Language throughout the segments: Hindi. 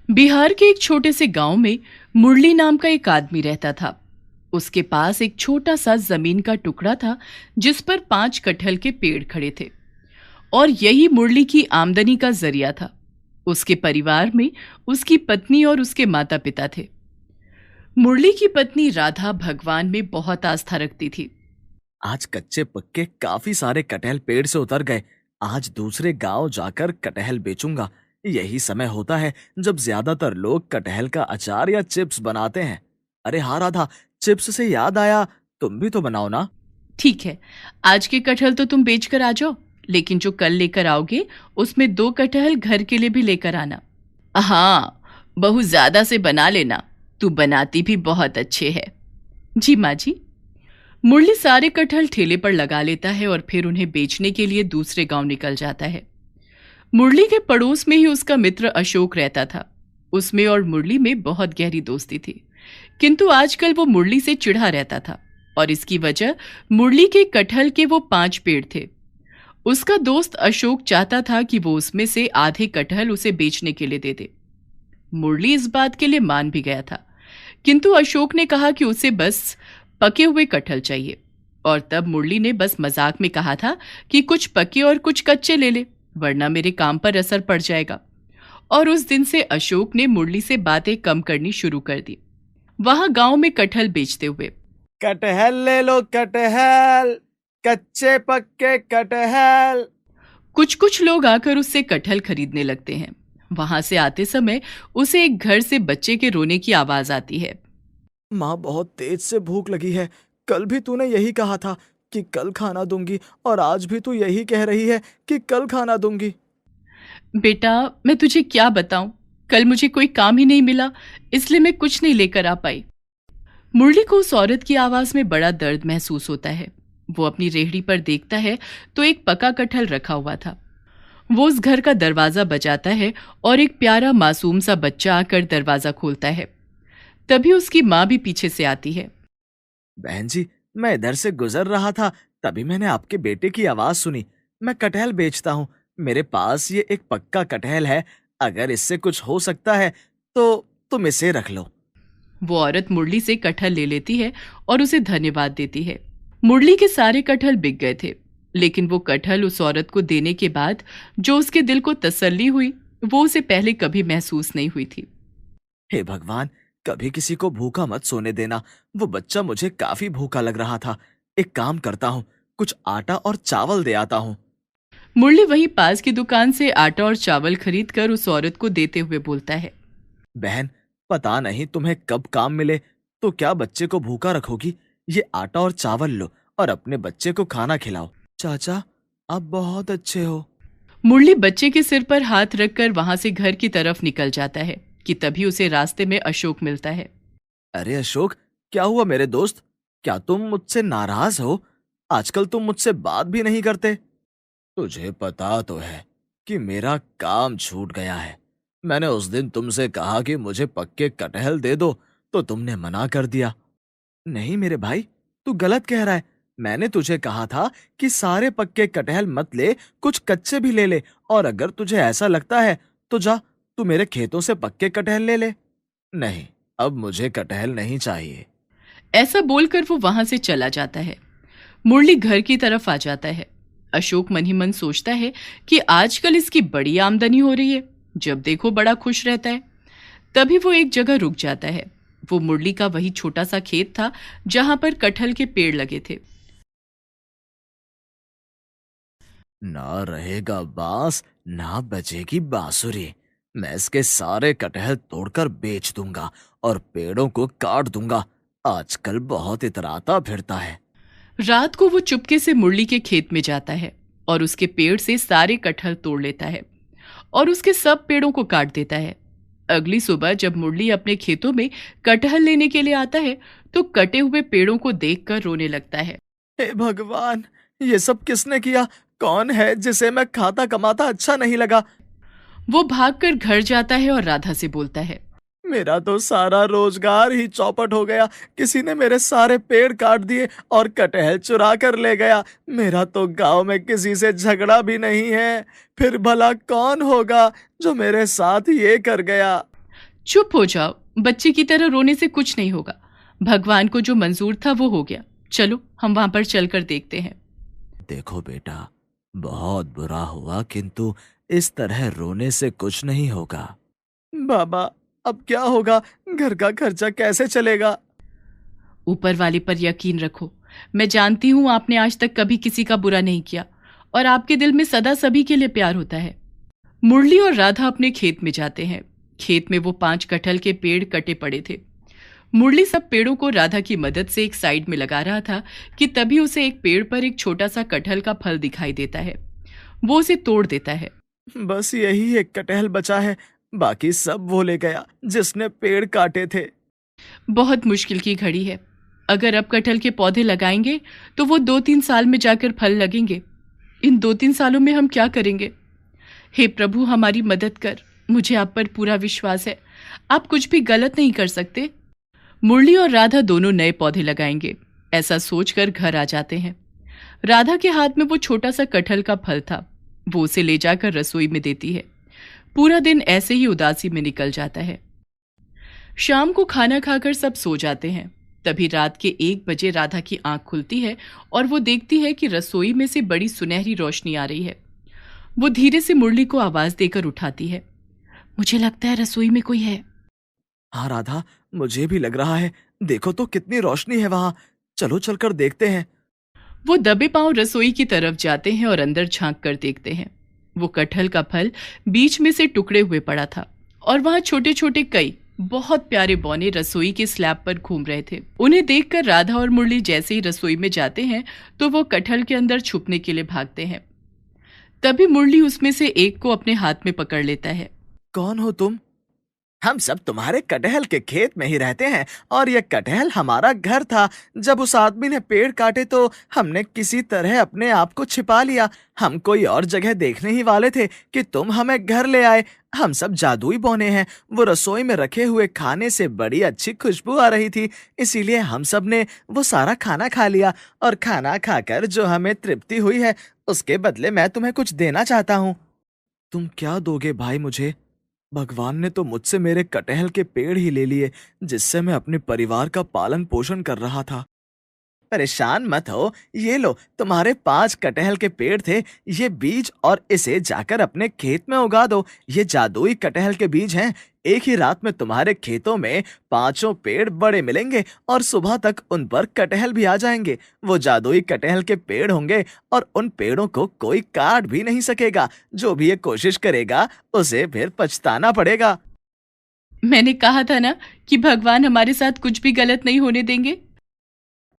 बिहार के एक छोटे से गांव में मुरली नाम का एक आदमी रहता था। उसके पास एक छोटा सा जमीन का टुकड़ा था जिस पर 5 कटहल के पेड़ खड़े थे और यही मुरली की आमदनी का जरिया था। उसके परिवार में उसकी पत्नी और उसके माता पिता थे। मुरली की पत्नी राधा भगवान में बहुत आस्था रखती थी। आज कच्चे पक्के काफी सारे कटहल पेड़ से उतर गए। आज दूसरे गांव जाकर कटहल बेचूंगा। यही समय होता है जब ज्यादातर लोग कटहल का अचार या चिप्स बनाते हैं। अरे हाँ राधा, चिप्स से याद आया, तुम भी तो बनाओ ना। ठीक है, आज के कटहल तो तुम बेच कर आ जाओ, लेकिन जो कल लेकर आओगे उसमें 2 कटहल घर के लिए भी लेकर आना। हाँ, बहुत ज्यादा से बना लेना, तू बनाती भी बहुत अच्छे है। जी माँ जी। मुरली सारे कटहल ठेले पर लगा लेता है और फिर उन्हें बेचने के लिए दूसरे गांव निकल जाता है। मुरली के पड़ोस में ही उसका मित्र अशोक रहता था। उसमें और मुरली में बहुत गहरी दोस्ती थी, किंतु आजकल वो मुरली से चिढ़ा रहता था और इसकी वजह मुरली के कटहल के वो 5 पेड़ थे। उसका दोस्त अशोक चाहता था कि वो उसमें से आधे कटहल उसे बेचने के लिए दे दे। मुरली इस बात के लिए मान भी गया था, किंतु अशोक ने कहा कि उसे बस पके हुए कटहल चाहिए। और तब मुरली ने बस मजाक में कहा था कि कुछ पके और कुछ कच्चे ले ले, वरना मेरे काम पर असर पड़ जाएगा। और उस दिन से अशोक ने मुरली से बातें कम करनी शुरू कर दी। वहां गांव में कटहल बेचते हुए, कटहल ले लो कटहल, कच्चे पक्के कटहल। कुछ कुछ लोग आकर उससे कटहल खरीदने लगते हैं। वहां से आते समय उसे एक घर से बच्चे के रोने की आवाज आती है। माँ, बहुत तेज से भूख लगी है। कल भी तूने यही कहा था कि कल खाना दूंगी, और आज भी तू यही कह रही है कि कल खाना दूंगी। बेटा, मैं तुझे क्या बताऊं, कल मुझे कोई काम ही नहीं मिला, इसलिए मैं कुछ नहीं लेकर आ पाई। मुरली को उस औरत की आवाज में बड़ा दर्द महसूस होता है। वो अपनी रेहड़ी पर देखता है तो एक पका कटहल रखा हुआ था। वो उस घर का दरवाजा बजाता है और एक प्यारा मासूम सा बच्चा आकर दरवाजा खोलता है। तभी उसकी माँ भी पीछे से आती है। बहन जी, मैं इधर से गुजर रहा था, तभी मैंने आपके बेटे की आवाज सुनी। मैं कटहल बेचता हूँ। मेरे पास ये एक पक्का कटहल है। अगर इससे कुछ हो सकता है तो तुम इसे रख लो। वो औरत मुरली से कटहल ले लेती है और उसे धन्यवाद देती है। मुरली के सारे कटहल बिक गए थे, लेकिन वो कटहल उस औरत को देने के बाद जो उसके दिल को तसल्ली हुई, वो उसे पहले कभी महसूस नहीं हुई थी। हे भगवान, कभी किसी को भूखा मत सोने देना। वो बच्चा मुझे काफी भूखा लग रहा था। एक काम करता हूँ, कुछ आटा और चावल दे आता हूँ। मुरली वहीं पास की दुकान से आटा और चावल खरीद कर उस औरत को देते हुए बोलता है। बहन, पता नहीं तुम्हें कब काम मिले, तो क्या बच्चे को भूखा रखोगी? ये आटा और चावल लो और अपने बच्चे को खाना खिलाओ। चाचा, आप बहुत अच्छे हो। मुरली बच्चे के सिर पर हाथ रखकर वहां से घर की तरफ निकल जाता है कि तभी उसे रास्ते में अशोक मिलता है। अरे अशोक, क्या हुआ मेरे दोस्त? क्या तुम मुझसे नाराज हो? आजकल तुम मुझसे बात भी नहीं करते। तुझे पता तो है कि मेरा काम छूट गया है। मैंने उस दिन तुमसे कहा कि मुझे पक्के कटहल दे दो, तो तुमने मना कर दिया। नहीं मेरे भाई, तू गलत कह रहा है। मैंने तुझे कहा था कि सारे पक्के कटहल मत ले, कुछ कच्चे भी ले ले, और अगर तुझे ऐसा लगता है तो जा, तू मेरे खेतों से पक्के कटहल ले ले। नहीं, अब मुझे कटहल नहीं चाहिए। ऐसा बोलकर वो वहां से चला जाता है। मुरली घर की तरफ आ जाता है। अशोक मन ही मन सोचता है कि आजकल इसकी बड़ी आमदनी हो रही है, जब देखो बड़ा खुश रहता है। तभी वो एक जगह रुक जाता है। वो मुरली का वही छोटा सा खेत था जहां पर कटहल के पेड़ लगे थे। ना रहेगा बांस, ना बजेगी बांसुरी। मैं इसके सारे कटहल तोड़कर बेच दूंगा और पेड़ों को काट दूंगा। आजकल बहुत इतराता फिरता है। रात को वो चुपके से मुरली के खेत में जाता है और उसके पेड़ से सारे कटहल तोड़ लेता है और उसके सब पेड़ों को काट देता है। अगली सुबह जब मुरली अपने खेतों में कटहल लेने के लिए आता है तो कटे हुए पेड़ों को देखकर रोने लगता है। हे भगवान, ये सब किसने किया? कौन है जिसे मैं खाता कमाता अच्छा नहीं लगा? वो भागकर घर जाता है और राधा से बोलता है। मेरा तो सारा रोजगार ही चौपट हो गया। किसी ने मेरे सारे पेड़ काट दिए और कटहल चुरा कर ले गया। मेरा तो गांव में किसी से झगड़ा भी नहीं है। फिर भला कौन होगा जो मेरे साथ ये कर गया? चुप हो जाओ, बच्चे की तरह रोने से कुछ नहीं होगा। भगवान को जो मंजूर था वो हो गया। चलो हम वहां पर चलकर देखते हैं। देखो बेटा, बहुत बुरा हुआ, किंतु इस तरह रोने से कुछ नहीं होगा। बाबा, अब क्या होगा? घर का खर्चा कैसे चलेगा? ऊपर वाले पर यकीन रखो। मैं जानती हूं आपने आज तक कभी किसी का बुरा नहीं किया और आपके दिल में सदा सभी के लिए प्यार होता है। मुरली और राधा अपने खेत में जाते हैं। खेत में वो 5 कटहल के पेड़ कटे पड़े थे। मुरली सब पेड़ों को राधा की मदद से एक साइड में लगा रहा था कि तभी उसे एक पेड़ पर एक छोटा सा कटहल का फल दिखाई देता है। वो उसे तोड़ देता है। बस यही एक कटहल बचा है, बाकी सब वो ले गया जिसने पेड़ काटे थे। बहुत मुश्किल की घड़ी है। अगर अब कटहल के पौधे लगाएंगे तो वो 2-3 साल में जाकर फल लगेंगे। इन 2-3 सालों में हम क्या करेंगे? हे प्रभु, हमारी मदद कर। मुझे आप पर पूरा विश्वास है, आप कुछ भी गलत नहीं कर सकते। मुरली और राधा दोनों नए पौधे लगाएंगे, ऐसा सोचकर घर आ जाते हैं। राधा के हाथ में वो छोटा सा कटहल का फल था। वो उसे ले जाकर रसोई में देती है। पूरा दिन ऐसे ही उदासी में निकल जाता है। शाम को खाना खाकर सब सो जाते हैं। तभी रात के 1 बजे राधा की आंख खुलती है और वो देखती है कि रसोई में से बड़ी सुनहरी रोशनी आ रही है। वो धीरे से मुरली को आवाज देकर उठाती है। मुझे लगता है रसोई में कोई है। हाँ राधा, मुझे भी लग रहा है। देखो तो कितनी रोशनी है वहां। चलो चलकर देखते हैं। वो दबे पांव रसोई की तरफ जाते हैं और अंदर झांक कर देखते हैं। वो कटहल का फल बीच में से टुकड़े हुए पड़ा था और वहां छोटे छोटे कई बहुत प्यारे बौने रसोई के स्लैब पर घूम रहे थे। उन्हें देखकर राधा और मुरली जैसे ही रसोई में जाते हैं तो वो कटहल के अंदर छुपने के लिए भागते हैं। तभी मुरली उसमें से एक को अपने हाथ में पकड़ लेता है। कौन हो तुम? हम सब तुम्हारे कटहल के खेत में ही रहते हैं और यह कटहल हमारा घर था। जब उस आदमी ने पेड़ काटे तो हमने किसी तरह अपने आप को छिपा लिया। हम कोई और जगह देखने ही वाले थे कि तुम हमें घर ले आए। हम सब जादुई बौने हैं। वो रसोई में रखे हुए खाने से बड़ी अच्छी खुशबू आ रही थी, इसीलिए हम सब ने वो सारा खाना खा लिया और खाना खाकर जो हमें तृप्ति हुई है उसके बदले मैं तुम्हें कुछ देना चाहता हूँ। तुम क्या दोगे भाई मुझे? भगवान ने तो मुझसे मेरे कटहल के पेड़ ही ले लिए जिससे मैं अपने परिवार का पालन पोषण कर रहा था। परेशान मत हो, ये लो तुम्हारे 5 कटहल के पेड़ थे। ये बीज और इसे जाकर अपने खेत में उगा दो। ये जादुई कटहल के बीज हैं। एक ही रात में तुम्हारे खेतों में 5 पेड़ बड़े मिलेंगे और सुबह तक उन पर कटहल भी आ जाएंगे। वो जादुई कटहल के पेड़ होंगे और उन पेड़ों को कोई काट भी नहीं सकेगा। जो भी ये कोशिश करेगा उसे फिर पछताना पड़ेगा। मैंने कहा था ना कि भगवान हमारे साथ कुछ भी गलत नहीं होने देंगे।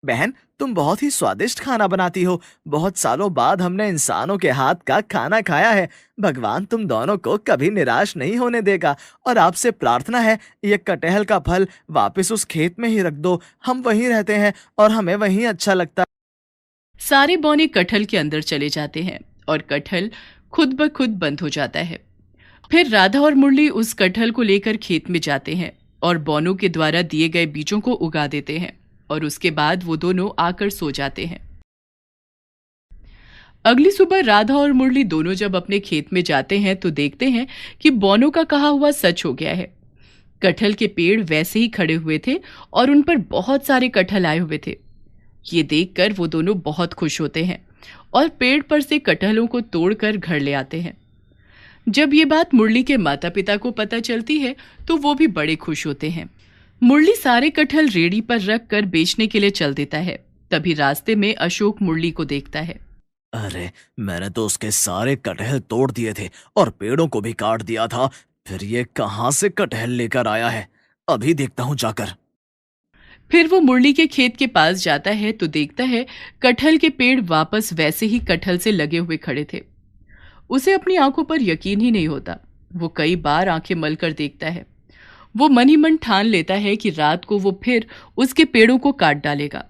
बहन, तुम बहुत ही स्वादिष्ट खाना बनाती हो। बहुत सालों बाद हमने इंसानों के हाथ का खाना खाया है। भगवान तुम दोनों को कभी निराश नहीं होने देगा और आपसे प्रार्थना है ये कटहल का फल वापस उस खेत में ही रख दो। हम वहीं रहते हैं और हमें वहीं अच्छा लगता। सारे बौने कटहल के अंदर चले जाते हैं और कटहल खुद ब खुद बंद हो जाता है। फिर राधा और मुरली उस कटहल को लेकर खेत में जाते हैं और बौनों के द्वारा दिए गए बीजों को उगा देते हैं और उसके बाद वो दोनों आकर सो जाते हैं। अगली सुबह राधा और मुरली दोनों जब अपने खेत में जाते हैं तो देखते हैं कि बौनों का कहा हुआ सच हो गया है। कटहल के पेड़ वैसे ही खड़े हुए थे और उन पर बहुत सारे कटहल आए हुए थे। ये देखकर वो दोनों बहुत खुश होते हैं और पेड़ पर से कटहलों को तोड़कर घर ले आते हैं। जब ये बात मुरली के माता पिता को पता चलती है तो वो भी बड़े खुश होते हैं। मुरली सारे कटहल रेडी पर रख कर बेचने के लिए चल देता है। तभी रास्ते में अशोक मुरली को देखता है। अरे, मैंने तो उसके सारे कटहल तोड़ दिए थे और पेड़ों को भी काट दिया था। फिर ये कहां से कटहल लेकर आया है? अभी देखता हूं जाकर। फिर वो मुरली के खेत के पास जाता है तो देखता है कटहल के पेड़ वापस वैसे ही कटहल से लगे हुए खड़े थे। उसे अपनी आंखों पर यकीन ही नहीं होता। वो कई बार आंखें मलकर देखता है। वो मन ही मन ठान लेता है कि रात को वो फिर उसके पेड़ों को काट डालेगा।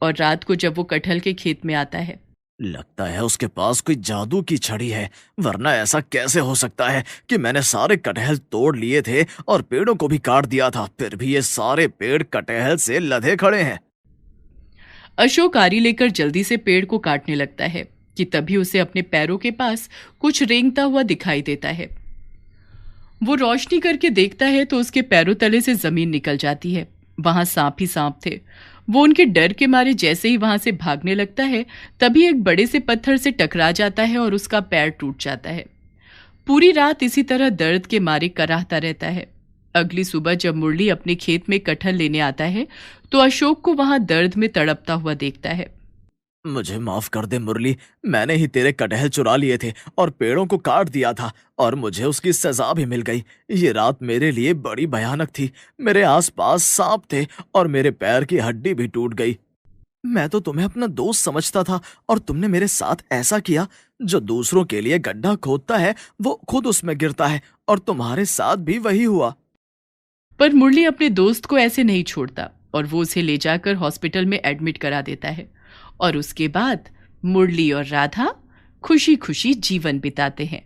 और रात को जब वो कटहल के खेत में आता है, लगता है उसके पास कोई जादू की छड़ी है, वरना ऐसा कैसे हो सकता है कि मैंने सारे कटहल तोड़ लिए थे और पेड़ों को भी काट दिया था, फिर भी ये सारे पेड़ कटहल से लदे खड़े हैं। अशोक आरी लेकर जल्दी से पेड़ को काटने लगता है। कि तभी उसे अपने पैरों के पास कुछ रेंगता हुआ दिखाई देता है। वो रोशनी करके देखता है तो उसके पैरों तले से जमीन निकल जाती है। वहां सांप ही सांप थे। वो उनके डर के मारे जैसे ही वहां से भागने लगता है, तभी एक बड़े से पत्थर से टकरा जाता है और उसका पैर टूट जाता है। पूरी रात इसी तरह दर्द के मारे कराहता रहता है। अगली सुबह जब मुरली अपने खेत में कटहल लेने आता है तो अशोक को वहां दर्द में तड़पता हुआ देखता है। मुझे माफ कर दे मुरली, मैंने ही तेरे कटहल चुरा लिए थे और पेड़ों को काट दिया था और मुझे उसकी सजा भी मिल गई। ये रात मेरे लिए बड़ी भयानक थी। मेरे आसपास सांप थे और मेरे पैर की हड्डी भी टूट गई। मैं तो तुम्हें अपना दोस्त समझता था और तुमने मेरे साथ ऐसा किया। जो दूसरों के लिए गड्ढा खोदता है वो खुद उसमें गिरता है और तुम्हारे साथ भी वही हुआ। पर मुरली अपने दोस्त को ऐसे नहीं छोड़ता और वो उसे ले जाकर हॉस्पिटल में एडमिट करा देता है। और उसके बाद मुरली और राधा खुशी खुशी जीवन बिताते हैं।